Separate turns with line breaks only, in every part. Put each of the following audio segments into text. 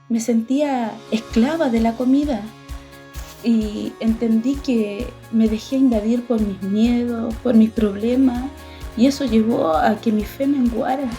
me sentía esclava de la comida y entendí que me dejé invadir por mis miedos, por mis problemas, y eso llevó a que mi fe menguara.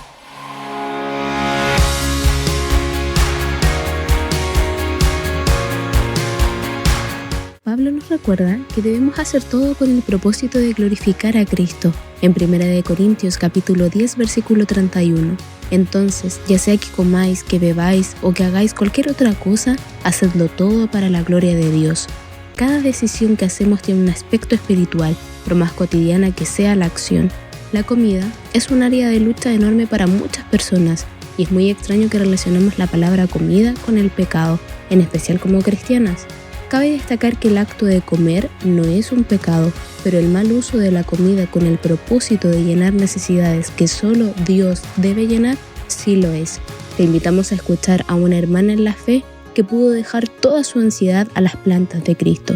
Pablo nos recuerda que debemos hacer todo con el propósito de glorificar a Cristo, en 1 Corintios capítulo 10, versículo 31. Entonces, ya sea que comáis, que bebáis o que hagáis cualquier otra cosa, hacedlo todo para la gloria de Dios. Cada decisión que hacemos tiene un aspecto espiritual, por más cotidiana que sea la acción. La comida es un área de lucha enorme para muchas personas, y es muy extraño que relacionemos la palabra comida con el pecado, en especial como cristianas. Cabe destacar que el acto de comer no es un pecado, pero el mal uso de la comida con el propósito de llenar necesidades que solo Dios debe llenar, sí lo es. Te invitamos a escuchar a una hermana en la fe que pudo dejar toda su ansiedad a las plantas de Cristo.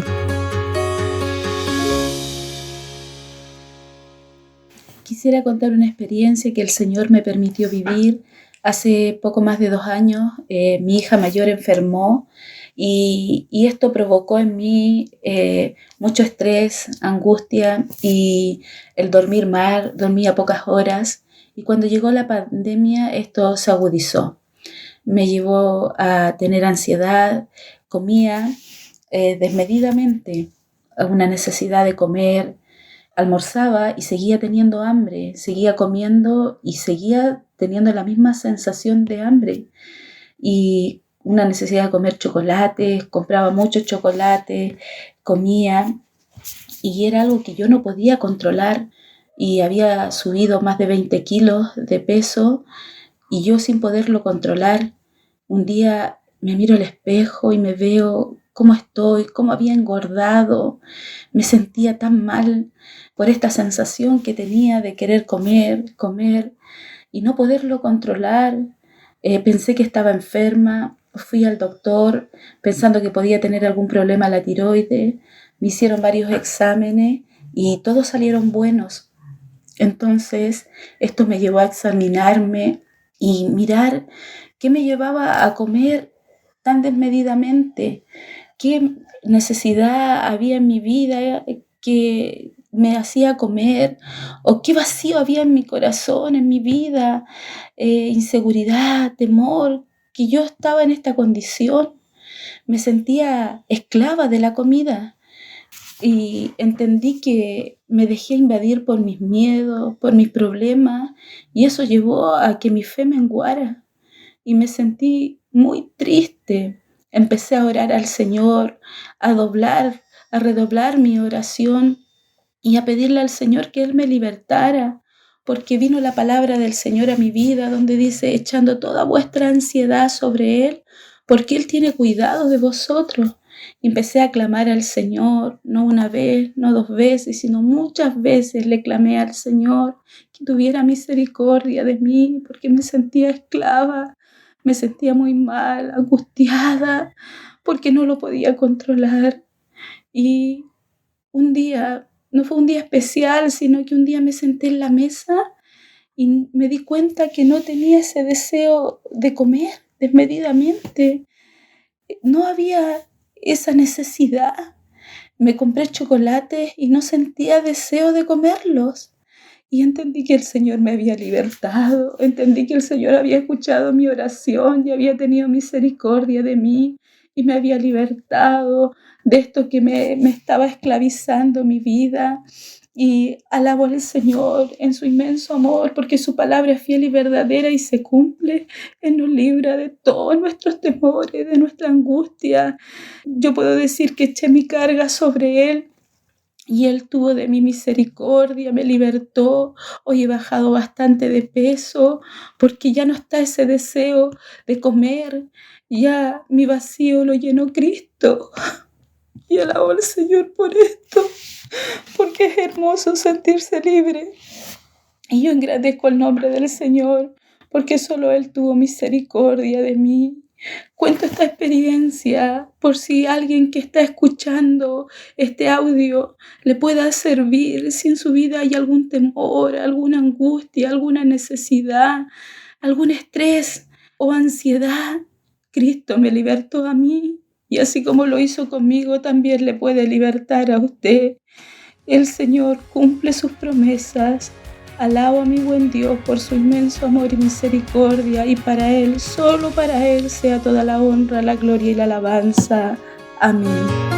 Quisiera contar una experiencia que el Señor me permitió vivir. Hace poco más de 2 años, mi hija mayor enfermó y esto provocó en mí mucho estrés, angustia y el dormir mal, dormía pocas horas. Y cuando llegó la pandemia, esto se agudizó. Me llevó a tener ansiedad, comía desmedidamente, una necesidad de comer. Almorzaba y seguía teniendo hambre, seguía comiendo y seguía teniendo la misma sensación de hambre y una necesidad de comer chocolates, compraba muchos chocolates, comía y era algo que yo no podía controlar y había subido más de 20 kilos de peso y yo sin poderlo controlar. Un día me miro al espejo y me veo cómo estoy, cómo había engordado. Me sentía tan mal por esta sensación que tenía de querer comer y no poderlo controlar. Pensé que estaba enferma, fui al doctor pensando que podía tener algún problema a la tiroides. Me hicieron varios exámenes y todos salieron buenos. Entonces, esto me llevó a examinarme y mirar qué me llevaba a comer tan desmedidamente, qué necesidad había en mi vida que me hacía comer, o qué vacío había en mi corazón, en mi vida, inseguridad, temor, que yo estaba en esta condición. Me sentía esclava de la comida y entendí que me dejé invadir por mis miedos, por mis problemas, y eso llevó a que mi fe menguara y me sentí muy triste. Empecé a orar al Señor, a redoblar mi oración y a pedirle al Señor que Él me libertara, porque vino la palabra del Señor a mi vida donde dice, echando toda vuestra ansiedad sobre Él, porque Él tiene cuidado de vosotros. Y empecé a clamar al Señor, no una vez, no 2 veces, sino muchas veces le clamé al Señor que tuviera misericordia de mí, porque me sentía esclava, me sentía muy mal, angustiada, porque no lo podía controlar. Y un día, no fue un día especial, sino que un día me senté en la mesa y me di cuenta que no tenía ese deseo de comer desmedidamente. No había esa necesidad. Me compré chocolates y no sentía deseo de comerlos. Y entendí que el Señor me había libertado, entendí que el Señor había escuchado mi oración y había tenido misericordia de mí y me había libertado de esto que me estaba esclavizando mi vida. Y alabo al Señor en su inmenso amor, porque su palabra es fiel y verdadera y se cumple. Él nos libra de todos nuestros temores, de nuestra angustia. Yo puedo decir que eché mi carga sobre Él y Él tuvo de mi misericordia, me libertó. Hoy he bajado bastante de peso porque ya no está ese deseo de comer. Ya mi vacío lo llenó Cristo. Y alabo al Señor por esto, porque es hermoso sentirse libre. Y yo engrandezco el nombre del Señor, porque solo Él tuvo misericordia de mí. Cuento esta experiencia por si alguien que está escuchando este audio le pueda servir, si en su vida hay algún temor, alguna angustia, alguna necesidad, algún estrés o ansiedad. Cristo me libertó a mí y así como lo hizo conmigo, también le puede libertar a usted. El Señor cumple sus promesas. Alabo a mi buen Dios por su inmenso amor y misericordia, y para Él, solo para Él, sea toda la honra, la gloria y la alabanza. Amén.